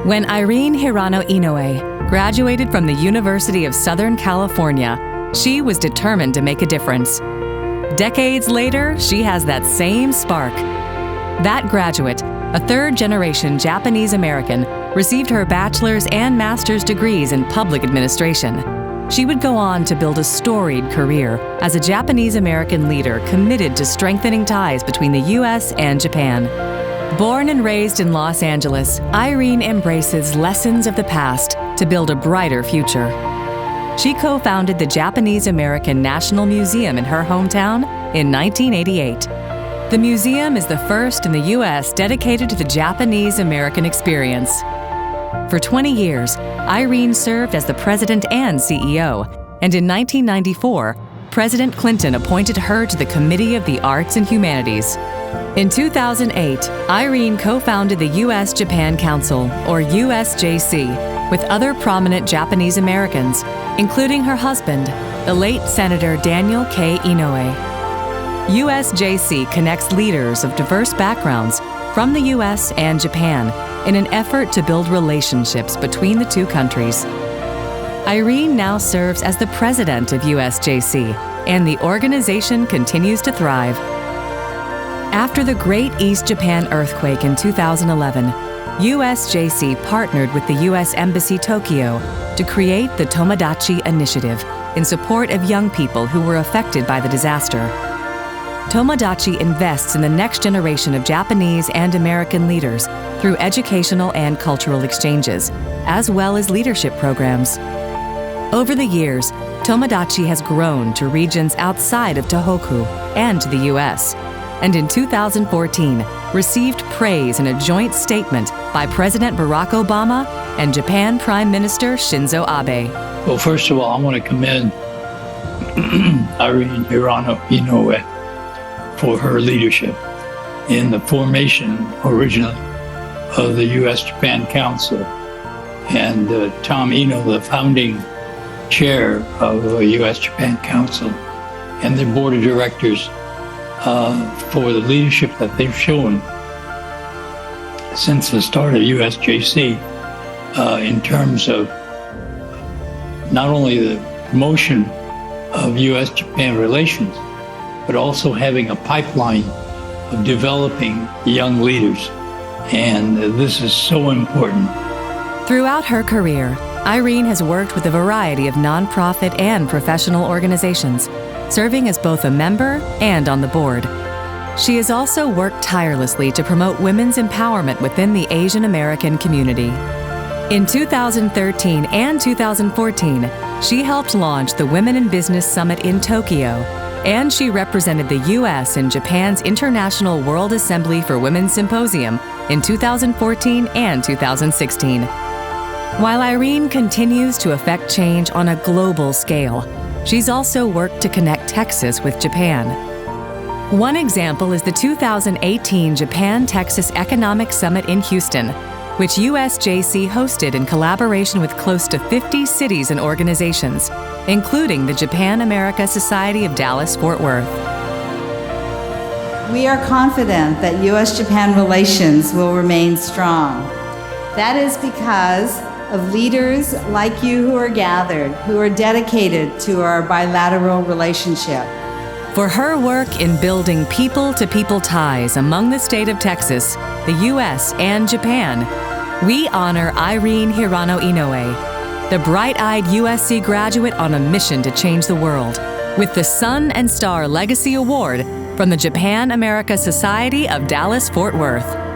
When Irene Hirano Inouye graduated from the University of Southern California, she was determined to make a difference. Decades later, she has that same spark. That graduate, a third-generation Japanese American, received her bachelor's and master's degrees in public administration. She would go on to build a storied career as a Japanese American leader committed to strengthening ties between the U.S. and Japan. Born and raised in Los Angeles, Irene embraces lessons of the past to build a brighter future. She co-founded the Japanese American National Museum in her hometown in 1988. The museum is the first in the U.S. dedicated to the Japanese American experience. For 20 years, Irene served as the president and CEO, and in 1994, President Clinton appointed her to the Committee of the Arts and Humanities. In 2008, Irene co-founded the U.S. Japan Council, or USJC, with other prominent Japanese Americans, including her husband, the late Senator Daniel K. Inouye. USJC connects leaders of diverse backgrounds from the U.S. and Japan in an effort to build relationships between the two countries. Irene now serves as the president of USJC, and the organization continues to thrive. After the Great East Japan earthquake in 2011, USJC partnered with the U.S. Embassy Tokyo to create the Tomodachi Initiative in support of young people who were affected by the disaster. Tomodachi invests in the next generation of Japanese and American leaders through educational and cultural exchanges, as well as leadership programs. Over the years, Tomodachi has grown to regions outside of Tohoku and to the U.S., and in 2014 received praise in a joint statement by President Barack Obama and Japan Prime Minister Shinzo Abe. Well, first of all, I want to commend Irene Hirano Inouye for her leadership in the formation originally of the U.S. Japan Council, and Tom Eno, the founding chair of the U.S. Japan Council, and the board of directors for the leadership that they've shown since the start of USJC in terms of not only the promotion of U.S.-Japan relations, but also having a pipeline of developing young leaders. And this is so important. Throughout her career, Irene has worked with a variety of nonprofit and professional organizations, serving as both a member and on the board. She has also worked tirelessly to promote women's empowerment within the Asian American community. In 2013 and 2014, she helped launch the Women in Business Summit in Tokyo, and she represented the U.S. in Japan's International World Assembly for Women Symposium in 2014 and 2016. While Irene continues to affect change on a global scale, she's also worked to connect Texas with Japan. One example is the 2018 Japan-Texas Economic Summit in Houston, which USJC hosted in collaboration with close to 50 cities and organizations, including the Japan-America Society of Dallas-Fort Worth. We are confident that U.S.-Japan relations will remain strong. That is because of leaders like you who are gathered, who are dedicated to our bilateral relationship. For her work in building people-to-people ties among the state of Texas, the U.S., and Japan, we honor Irene Hirano Inouye, the bright-eyed USC graduate on a mission to change the world, with the Sun and Star Legacy Award from the Japan America Society of Dallas-Fort Worth.